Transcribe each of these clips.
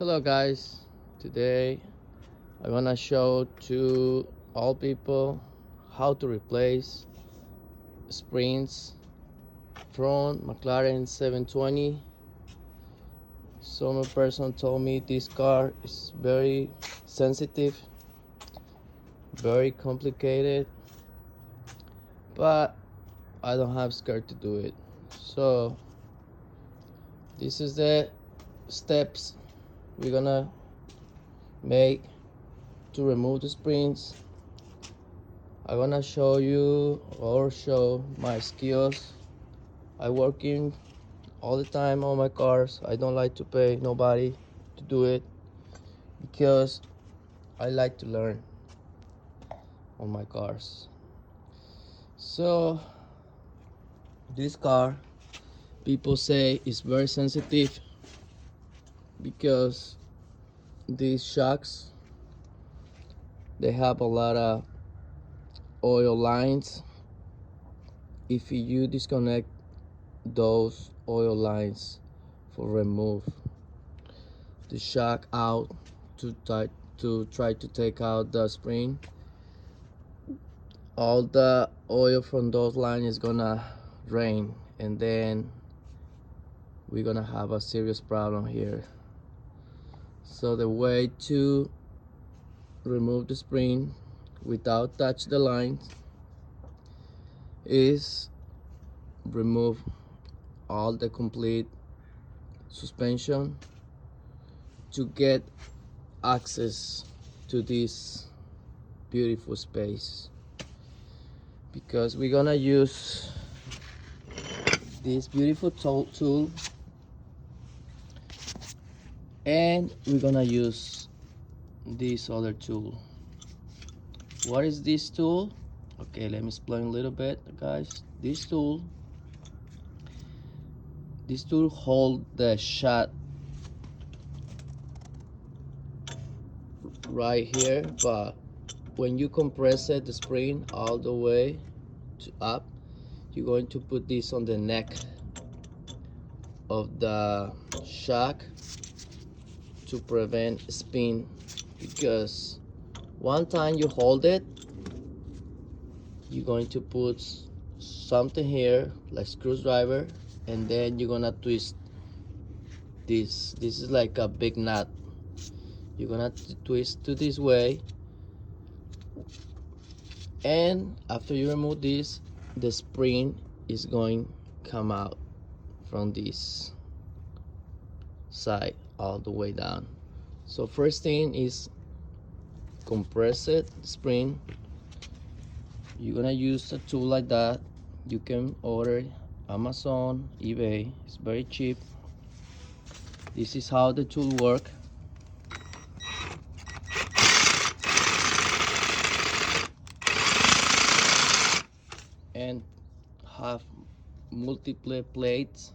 Hello guys, today I'm gonna show to all people how to replace springs from McLaren 720. Some person told me this car is very sensitive, very complicated, but I don't have scared to do it. So this is the steps we're gonna make to remove the springs. I'm gonna show you or show my skills. I working all the time on my cars. I don't like to pay nobody to do it because I like to learn on my cars. So this car, people say is very sensitive because these shocks, they have a lot of oil lines. If you disconnect those oil lines for remove the shock out to try to take out the spring, all the oil from those lines is gonna drain, and then we're gonna have a serious problem here. So the way to remove the spring without touch the lines is remove all the complete suspension to get access to this beautiful space, because we're gonna use this beautiful tool and we're gonna use this other tool. What is this tool? Okay, let me explain a little bit, guys. This tool hold the shot right here, but when you compress it, the spring all the way to up, you're going to put this on the neck of the shock to prevent spin, because one time you hold it, you're going to put something here like screwdriver, and then you're gonna twist this is like a big knot. You're gonna twist to this way, and after you remove this, the spring is going to come out from this side all the way down. So first thing is compress it, spring. You're gonna use a tool like that. You can order Amazon, eBay. It's very cheap. This is how the tool work. And have multiple plates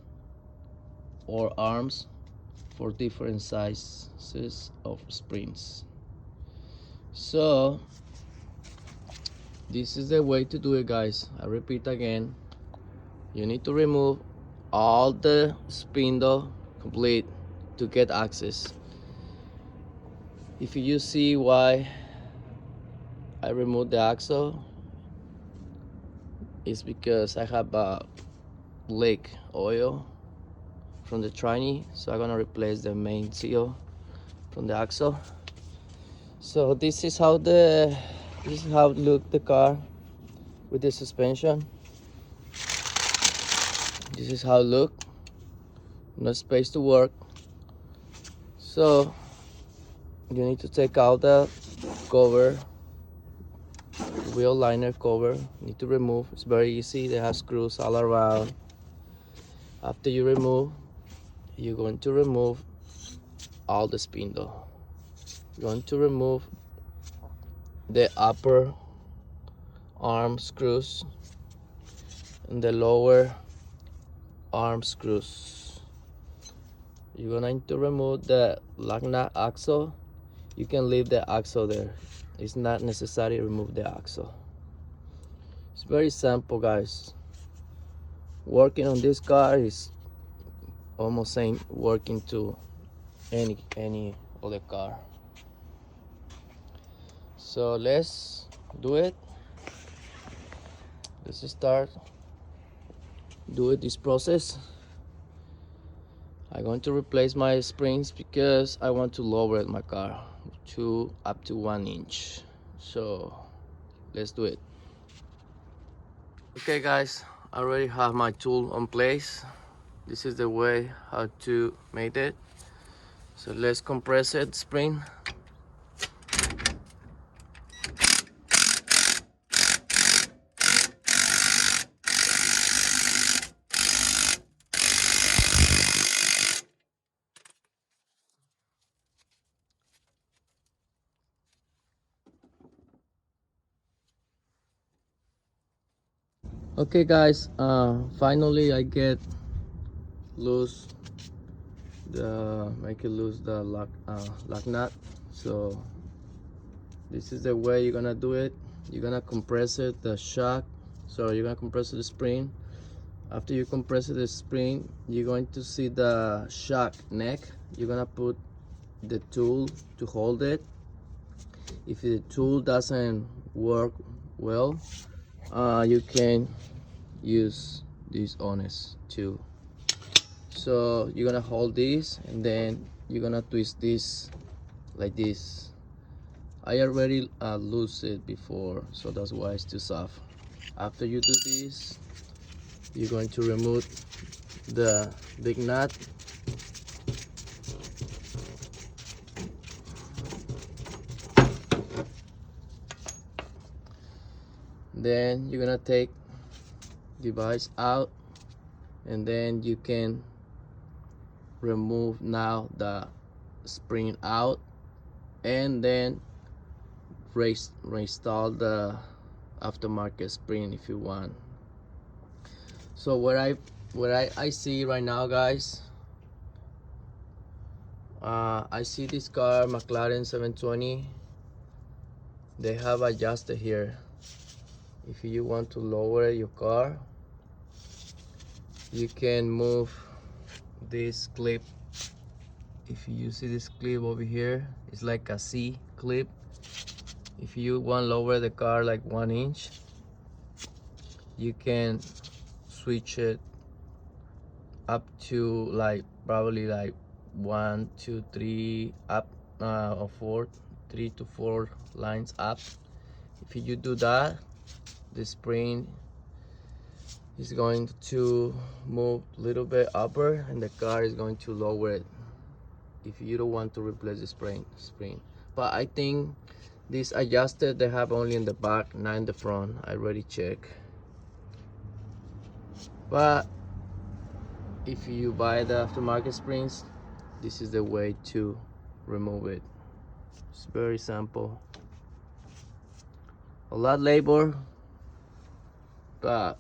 or arms for different sizes of springs. So this is the way to do it, guys. I repeat again, you need to remove all the spindle complete to get access. If you see why I removed the axle, it's because I have a leak oil from the tranny, so I'm gonna replace the main seal from the axle. So this is how look the car with the suspension. This is how it look. No space to work. So you need to take out the cover, wheel liner cover. You need to remove. It's very easy. They have screws all around. After you remove, you're going to remove all the spindle. You're going to remove the upper arm screws and the lower arm screws. You're going to remove the lock nut axle. You can leave the axle there. It's not necessary to remove the axle. It's very simple, guys. Working on this car is almost same working to any other car. So let's do it. Let's start doing this process. I'm going to replace my springs because I want to lower my car to up to 1 inch. So let's do it. Okay guys, I already have my tool on place. This is the way how to make it. So let's compress it, spring. Okay guys, finally I get loose make it loose the lock nut. So this is the way you're gonna do it. You're gonna compress it, the shock. So you're gonna compress the spring. After you compress the spring, you're going to see the shock neck. You're gonna put the tool to hold it. If the tool doesn't work well, you can use this honest tool. So you're gonna hold this and then you're gonna twist this like this. I already loosed it before, so that's why it's too soft. After you do this, you're going to remove the big nut. Then you're gonna take the device out, and then you can remove now the spring out, and then reinstall the aftermarket spring if you want. So what I see right now, guys, I see this car, McLaren 720. They have adjusted here. If you want to lower your car, you can move this clip. If you see this clip over here, it's like a C clip. If you want to lower the car like 1 inch, you can switch it up to like probably like 1, 2, 3 up, or 4, 3 to 4 lines up. If you do that, the spring is going to move a little bit upper and the car is going to lower it if you don't want to replace the spring. But I think this adjusted, they have only in the back, not in the front. I already checked. But if you buy the aftermarket springs, this is the way to remove it. It's very simple. A lot labor, but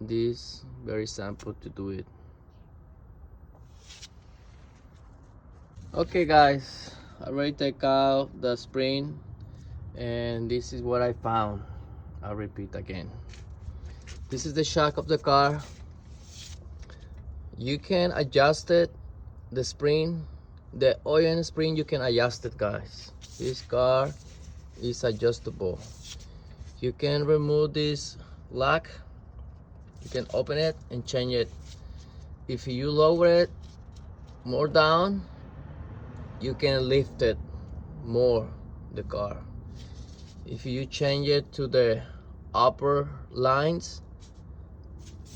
this very simple to do it. Okay guys, I already take out the spring and this is what I found. I'll repeat again. This is the shock of the car. You can adjust it, the spring, the oil and spring, you can adjust it, guys. This car is adjustable. You can remove this lock, you can open it and change it. If you lower it more down, you can lift it more, the car. If you change it to the upper lines,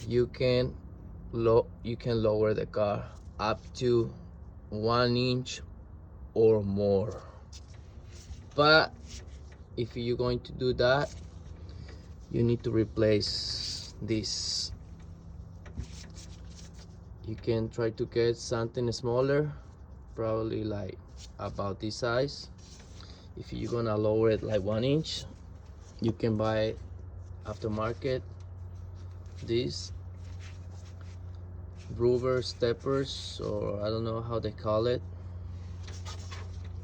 you can lower the car up to 1 inch or more. But if you're going to do that, you need to replace this. You can try to get something smaller, probably like about this size. If you're gonna lower it like 1 inch, you can buy aftermarket these rubber steppers, or I don't know how they call it.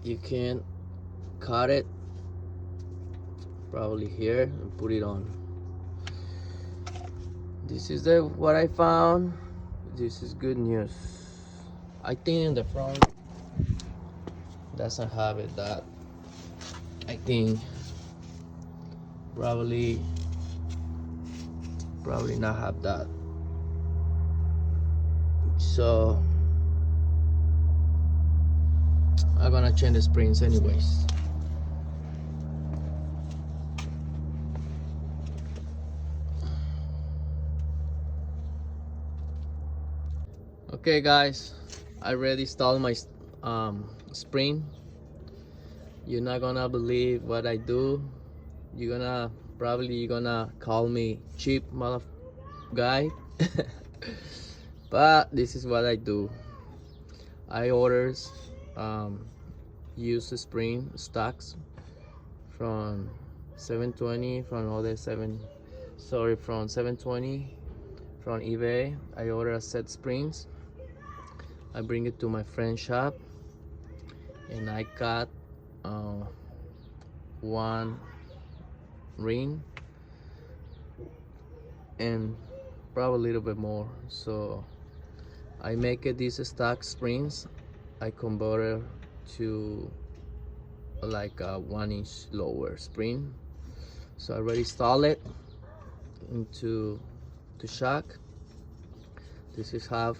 You can cut it probably here and put it on. This is what I found. This is good news. I think in the front doesn't have it. That I think probably not have that. So I'm gonna change the springs anyways. Okay guys, I already installed my spring. You're not gonna believe what I do. You're gonna call me cheap mother guy. But this is what I do. I orders use the spring stocks from 720 from other from 720 from eBay. I order a set springs. I bring it to my friend's shop and I cut one ring and probably a little bit more. So I make it these stock springs. I convert it to like a 1-inch lower spring. So I already installed it into the shock. This is how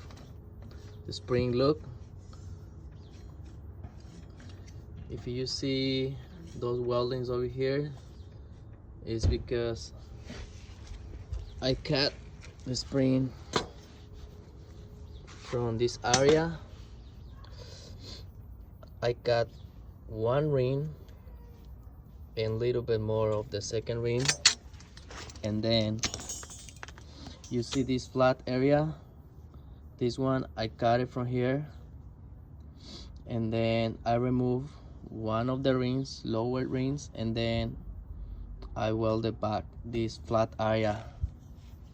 the spring look. If you see those weldings over here, it's because I cut the spring from this area. I cut one ring and a little bit more of the second ring, and then you see this flat area, this one I cut it from here, and then I remove one of the rings, lower rings, and then I welded back this flat area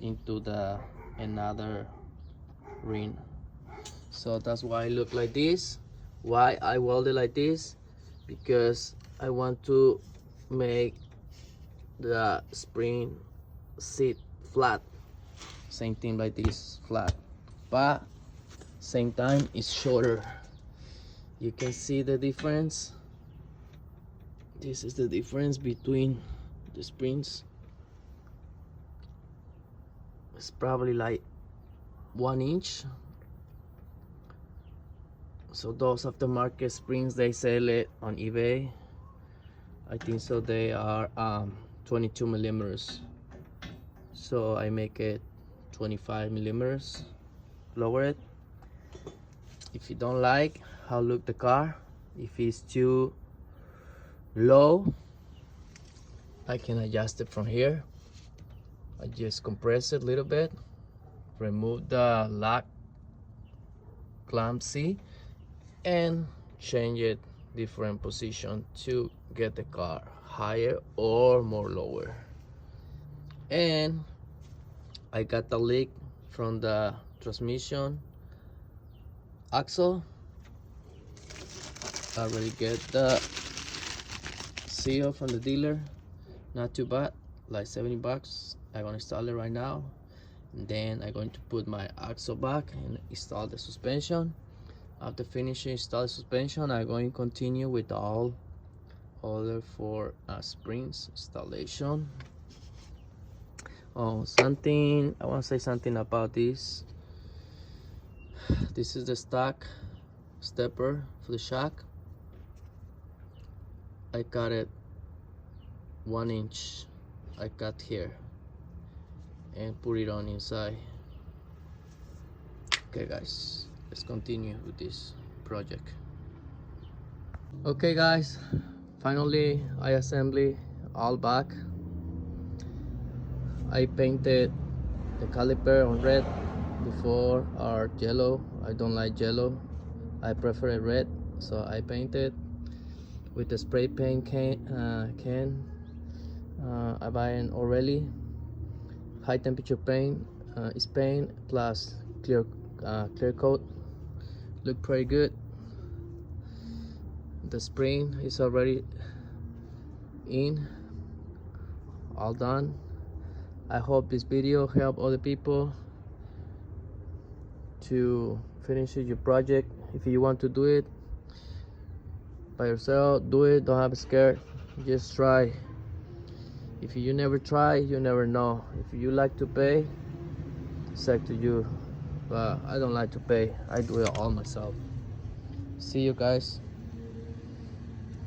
into the another ring. So that's why I look like this. Why I welded like this? Because I want to make the spring sit flat. Same thing like this, flat, but same time it's shorter. You can see the difference. This is the difference between the springs. It's probably like 1 inch. So those aftermarket springs, they sell it on eBay. I think so they are 22 millimeters. So I make it 25 millimeters, lower it. If you don't like how look the car, if it's too low, I can adjust it from here. I just compress it a little bit, remove the lock clamp C, and change it different position to get the car higher or more lower. And I got the leak from the transmission axle. I already get the seal from the dealer, not too bad, like 70 bucks. I'm gonna install it right now, and then I'm going to put my axle back and install the suspension. After finishing install the suspension, I'm going to continue with all other 4 springs installation. Oh, something I want to say something about this. This is the stock stepper for the shock. I cut it 1 inch. I cut here and put it on inside. Okay guys, let's continue with this project. Okay guys, finally I assembled all back. I painted the caliper on red before, or yellow. I don't like yellow, I prefer it red, so I painted with the spray paint can. I buy an O'Reilly high temperature paint. It's paint plus clear coat. Look pretty good. The spring is already in, all done. I hope this video help other people to finish your project. If you want to do it, by yourself. Do it, don't have a scare, just try. If you never try, you never know. If you like to pay, it's up to you, but I don't like to pay. I do it all myself. See you guys.